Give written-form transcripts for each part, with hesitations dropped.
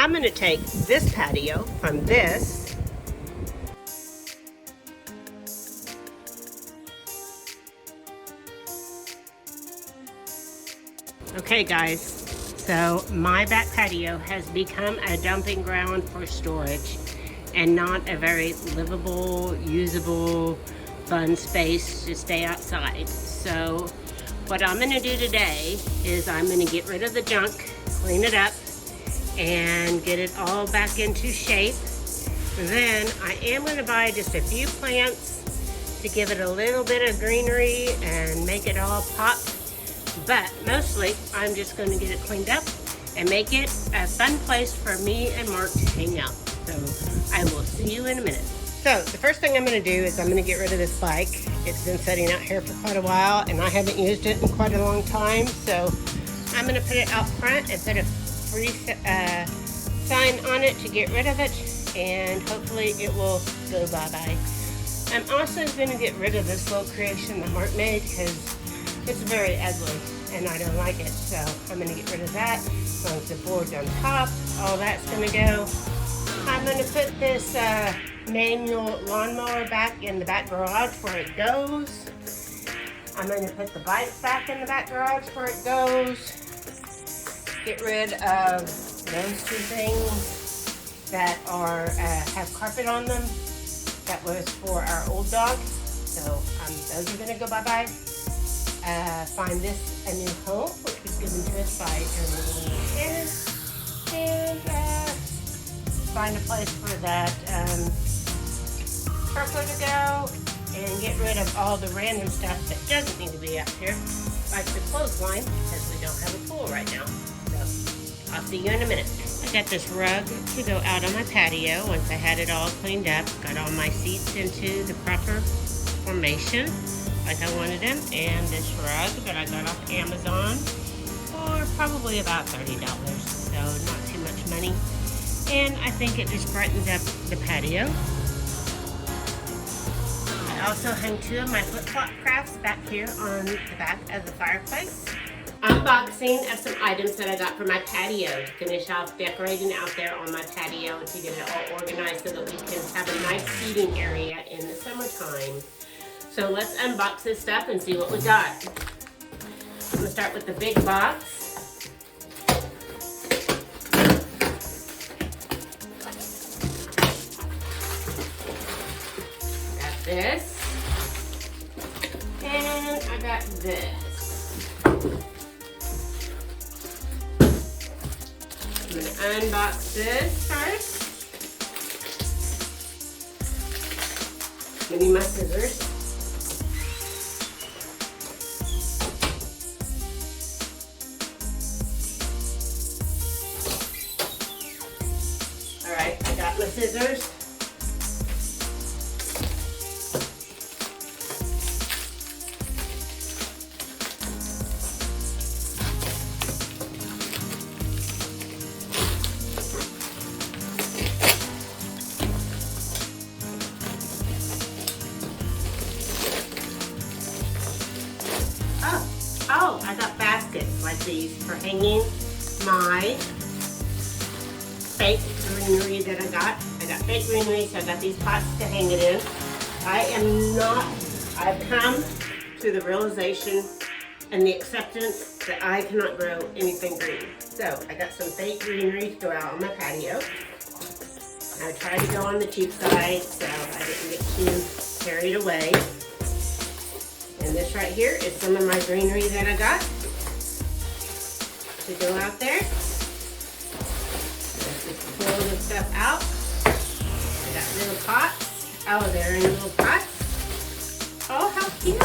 I'm going to take this patio from this Okay guys, so my back patio has become a dumping ground for storage and not a very livable, usable, fun space to stay outside. So what I'm going to do today is I'm going to get rid of the junk, clean it up, and get it all back into shape. Then I am going to buy just a few plants to give it a little bit of greenery and make it all pop. But mostly, I'm just going to get it cleaned up and make it a fun place for me and Mark to hang out. So I will see you in a minute. So the first thing I'm going to do is I'm going to get rid of this bike. It's been sitting out here for quite a while and I haven't used it in quite a long time. So I'm going to put it out front and put a free sign on it to get rid of it, and hopefully it will go bye-bye. I'm also going to get rid of this little creation that Mark made because it's very ugly and I don't like it, so I'm going to get rid of that. As long as the board's on top, all that's going to go. I'm going to put this manual lawnmower back in the back garage where it goes. I'm going to put the bike back in the back garage where it goes. Get rid of those two things that are have carpet on them. That was for our old dog, so those are going to go bye-bye. Find this a new home, which was given to us by Germany, and find a place for that purple to go, and get rid of all the random stuff that doesn't need to be up here, like the clothesline, because we don't have a pool right now. So I'll see you in a minute. I got this rug to go out on my patio once I had it all cleaned up, got all my seats into the proper formation like I wanted them, and this rug that I got off Amazon for probably about $30, so not too much money, and I think it just brightens up the patio. I also hung two of my flip-flop crafts back here on the back of the fireplace. Unboxing of some items that I got for my patio to finish off decorating out there on my patio to get it all organized so that we can have a nice seating area in the summertime. So let's unbox this stuff and see what we got. I'm gonna start with the big box. Got this. And I got this. I'm gonna unbox this first. Give me my scissors. Alright, I got my scissors. Oh, I got baskets like these for hanging my fake greenery that I got. I got fake greenery, so I got these pots to hang it in. I've come to the realization and the acceptance that I cannot grow anything green. So I got some fake greenery to go out on my patio. I tried to go on the cheap side, so I didn't get too carried away. And this right here is some of my greenery that I got to go out there. Let's just pull this stuff out. I got little pots. Oh, they're in little pots. Oh, how cute.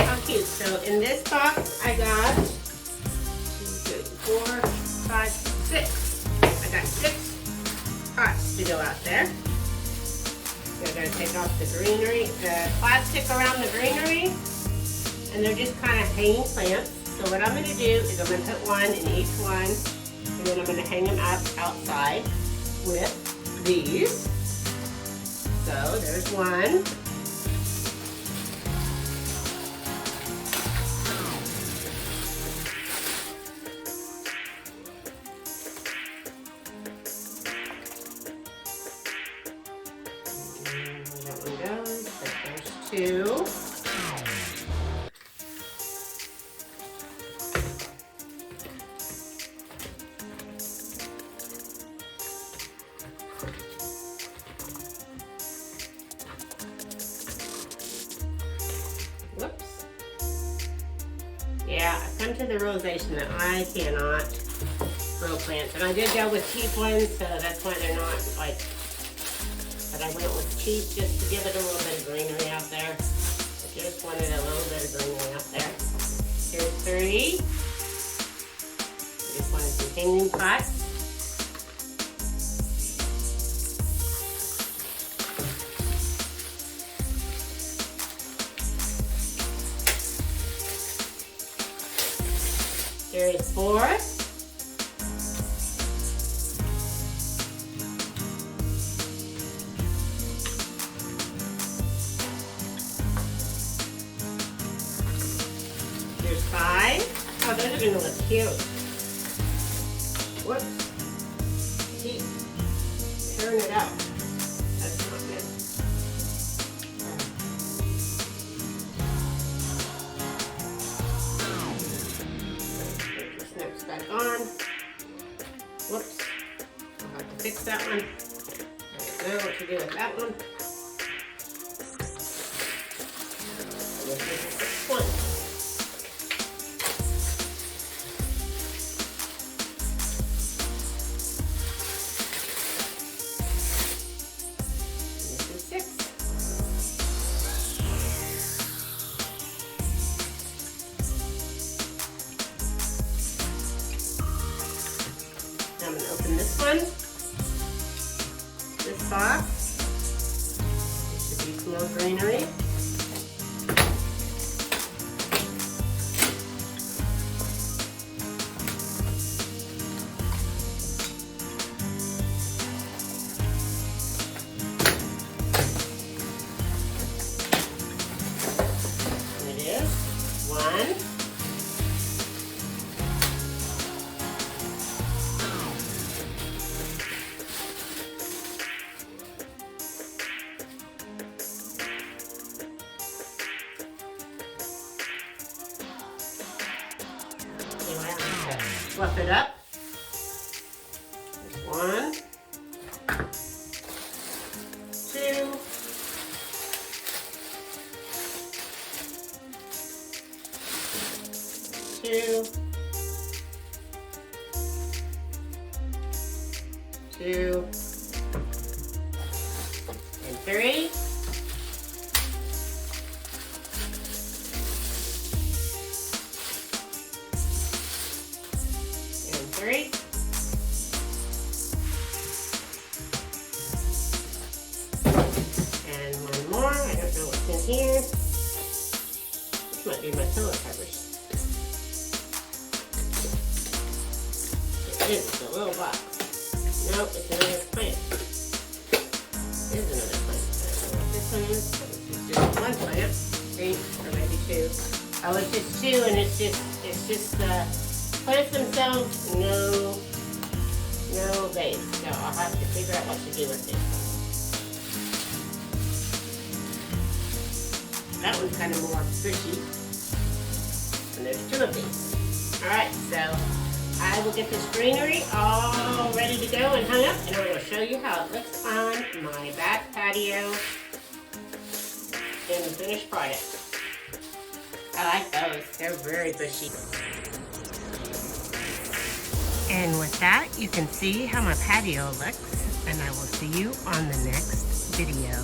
How cute. So in this box, I got 2, 3, 4, 5, 6. I got 6 pots to go out there. So I'm going to take off the greenery, the plastic around the greenery, and they're just kind of hanging plants. So what I'm going to do is I'm going to put one in each one, and then I'm going to hang them up outside with these. So there's one. 2. Whoops. Yeah, I've come to the realization that I cannot grow plants. And I did go with cheap ones, so that's why they're not like, but I went with cheap just to give it a little bit of greenery out there. I just wanted a little bit of greenery out there. Here's 3. I just wanted some hanging pots. Here's 4. Here's 5. Oh, those are going to look cute. Whoops. Keep tearing it out. That's not good. Put the snips back on. Whoops. I'll have to fix that one. I don't know what to do with that one. This is the 6th one. I'm going to open this one, this box. There should be some more greenery. There it is. 1. Fluff it up. There's 1, 2, 2, and 3. And one more. I don't know what's in here. This might be my pillow covers. It is a little box. Nope, it's another plant. It is another plant. I don't know what this one is. It's just one plant, I think, or maybe 2. Oh, it's just 2, and it's just plants themselves, no base. So I'll have to figure out what to do with this. That one's kind of more fishy. And there's 2 of these. Alright, so I will get this greenery all ready to go and hung up, and I will show you how it looks on my back patio in the finished product. I like those. They're very bushy. And with that, you can see how my patio looks, and I will see you on the next video.